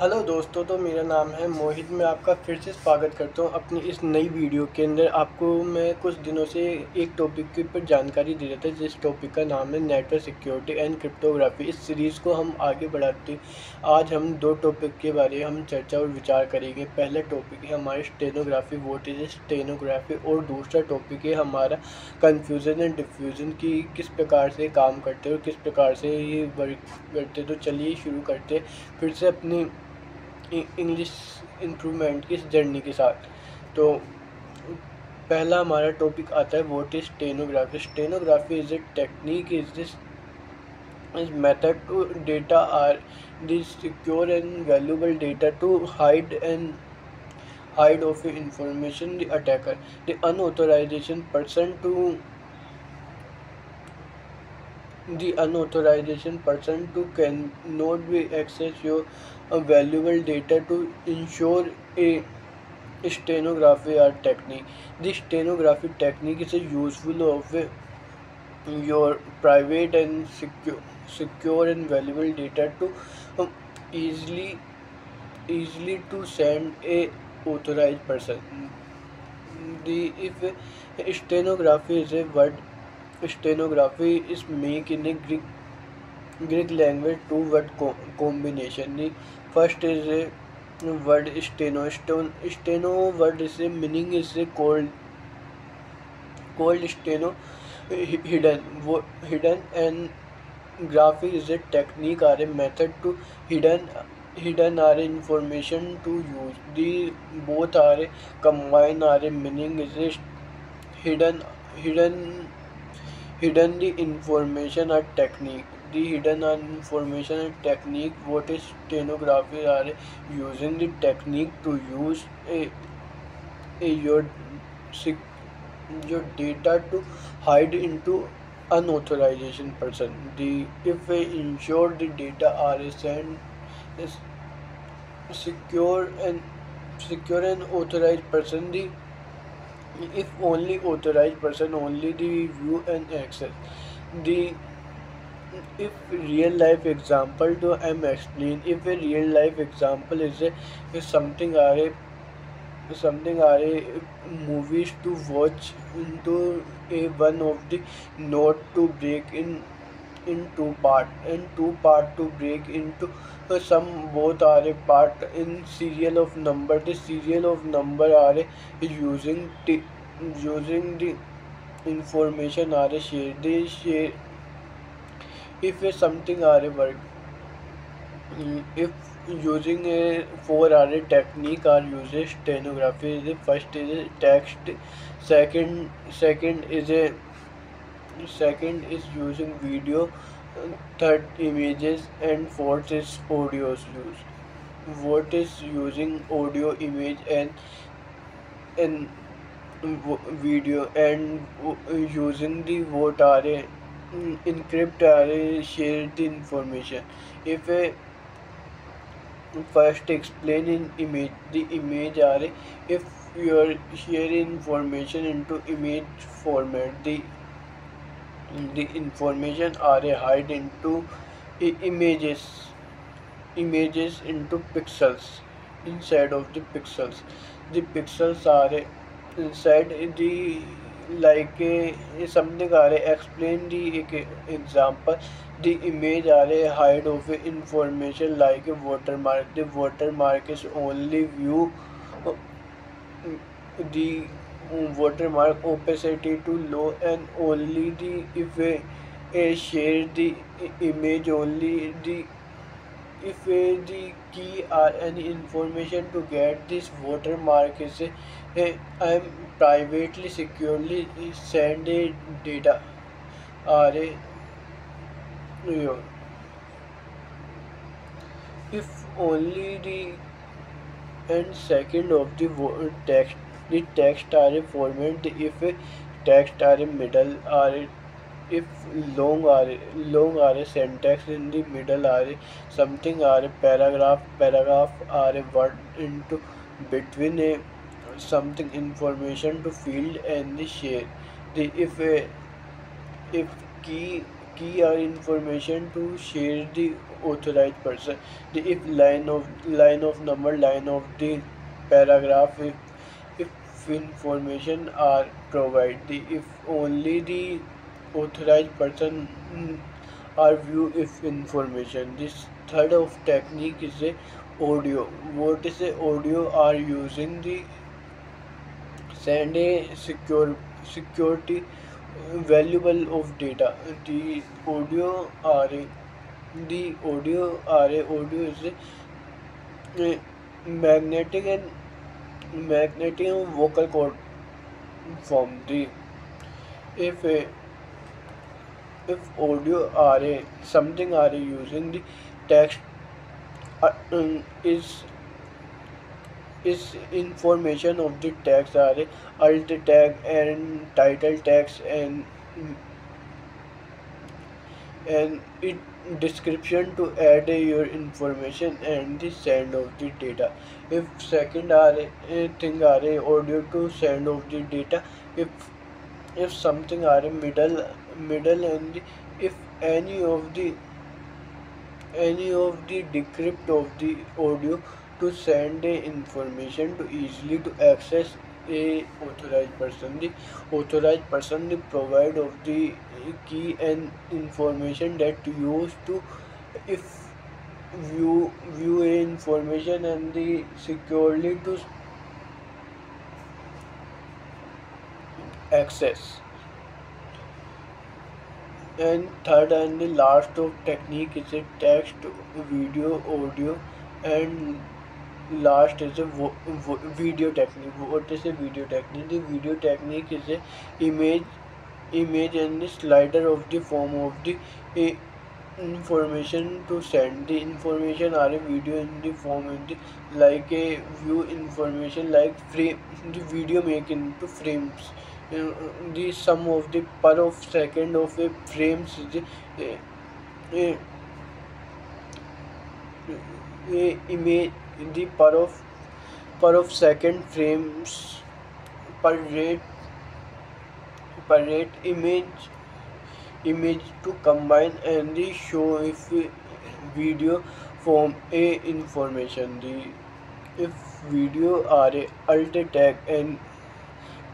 Hello दोस्तों, तो मेरा नाम है मोहित। मैं आपका फिर से स्वागत करता हूँ अपनी इस नई वीडियो के अंदर। आपको मैं कुछ दिनों से एक टॉपिक के ऊपर जानकारी दे रहा था, जिस टॉपिक का नाम है नेटवर्क सिक्योरिटी एंड क्रिप्टोग्राफी। इस सीरीज़ को हम आगे बढ़ाते आज हम दो टॉपिक के बारे में हम चर्चा और विचार करेंगे। पहला टॉपिक है हमारी स्टेनोग्राफी, व्हाट इज स्टेनोग्राफी, और दूसरा टॉपिक है हमारा कन्फ्यूज़न एंड डिफ्यूज़न की किस प्रकार से काम करते हैं और किस प्रकार से ये वर्क करते। तो चलिए शुरू करते फिर से अपनी इंग्लिश इम्प्रूवमेंट की इस जर्नी के साथ। तो पहला हमारा टॉपिक आता है what is stenography. Stenography is a technique is this is method to data or this secure and valuable data to hide of information the attacker the unauthorization person to the unauthorized person to cannot be access your valuable data to ensure a stenography or technique. The stenography technique is a useful of your private and secure and valuable data to um, easily easily to send a authorized person. The if stenography is a word, stenography is make in a Greek language two word combination. The first is a word steno word is a meaning is a cold steno hidden, and graphic is a technique or a method to hidden are information to use. The both are combined are a meaning is a hidden hidden hidden the information or technique. The hidden information and technique what is stenography are using the technique to use a your data to hide into unauthorized person. The if we ensure the data are sent is secure and authorized person, the if only authorized person only the view and access. The if real life example to I'm explain, if a real life example is a is something are a movies to watch into a one of the note to break in two part to break into some both are a part in serial of number. The serial of number are using using the information are share they share if something are a work. If using a 4 hour technique or uses stenography, the first is a text, second is a second is using video, third images, and fourth is audios use. What is using audio, image, and video, and using the what are a encrypt are a share the information. If a first explain in image, the image are if you are share information into image format, the information are hide into images into pixels. Inside of the pixels, the pixels are inside the like something are explain the example. The image are a hide of information like a watermark. The watermark is only view uh, the watermark opacity to low, and only the if a share the image only the if the key or any information to get this watermark is I am privately securely send a data or a you if only the and second of the text, the text are a format, if a text are a middle or if long are a syntax in the middle are a something are a paragraph are a word into between a something information to field and the share. The if key or information to share the authorized person. The if line of number, line of the paragraph, if information are provided, if only the authorized person are view if information. This third of technique is a audio. What is a audio? Are using the send a security valuable of data. The audio array, the audio array, audio is a magnetic and vocal cord form. The if a if audio array, something array using the text is information of the text array, alt tag and title text and it description to add your information and the send of the data. If second array thing array, audio to send of the data. If something array, middle and if any of the decrypt of the audio to send a information to easily to access a authorized person. The authorized person the provide of the key and information that used to if view a information and the securely to access. And third and the last of technique is a text, video, audio, and last is a video technique. What is a video technique? The video technique is a image, and the slider of the form of the a information to send. The information are a video in the form of the like a view information like frame. The video make into frames. The sum of the per of second of a frames is the uh, image, the per of second frames per rate image to combine and the show if video form a information. The if video are a alt tag and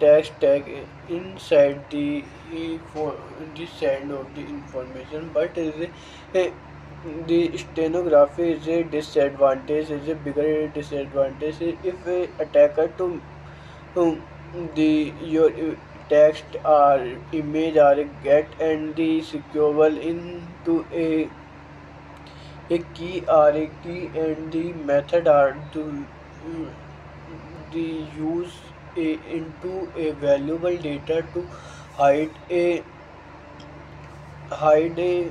text tag inside the for the send of the information, but is a the stenography is a disadvantage, is a bigger disadvantage if a attacker to um, the your text or image are get and the sequable into a key or a key and the method are to the use into a valuable data to hide a hide a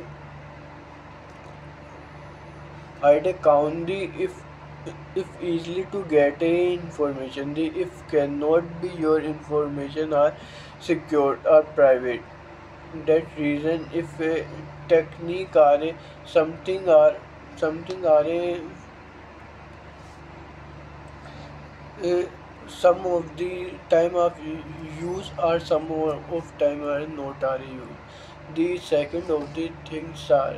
hide a count the if easily to get a information. The if cannot be your information are secured or private. That reason if a technique are a something are a some of the time of use or some of time are not are used. The second of the things are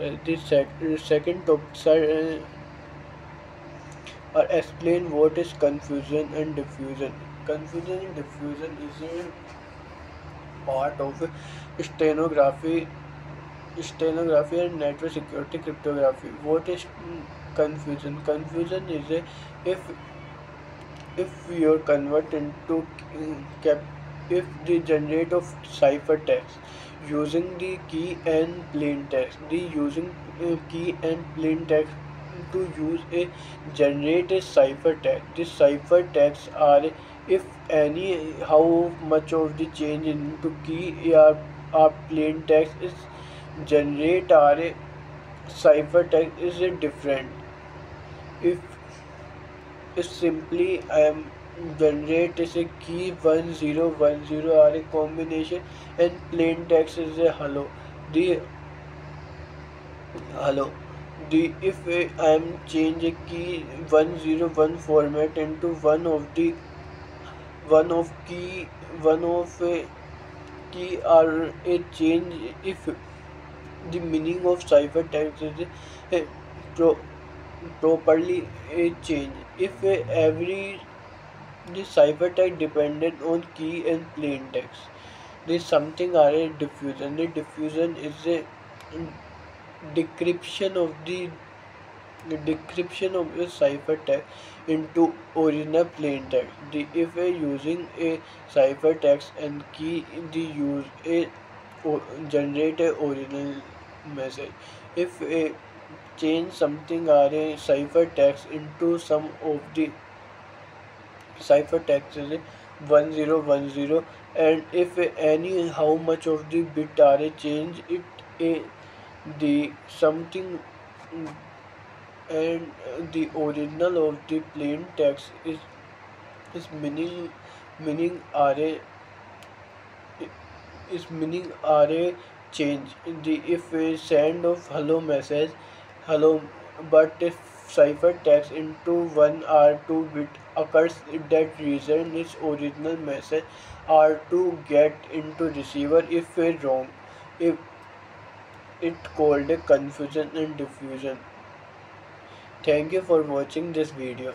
second topics are explain what is confusion and diffusion. Confusion and diffusion is a part of stenography and network security cryptography. What is confusion? Confusion is a if you convert into cap if the generate of cipher text using the key and plain text. The using key and plain text to use a generate a cipher text. The cipher texts are if any how much of the change into key or plain text is generate are a cipher text is a different. If simply I am generate is a key 1010 or a combination and plain text is a hello. The hello. The if I am change a key 101 format into one of key one of a key or a change if the meaning of cipher text is pro- properly a change. If every the ciphertext dependent on key and plain text. There's something are a diffusion. The diffusion is a decryption of the ciphertext into original plain text. If a using a ciphertext and key, the use a generate a original message. If a change something are a ciphertext into some of the ciphertext is 1010, and if any how much of the bit are a change it a the something, and the original of the plain text is meaning are a is meaning are a change. The if a send of hello message hello, but if ciphertext into 1 or 2 bit occurs, that reason its original message are to get into receiver. If a wrong, if it called a confusion and diffusion. Thank you for watching this video.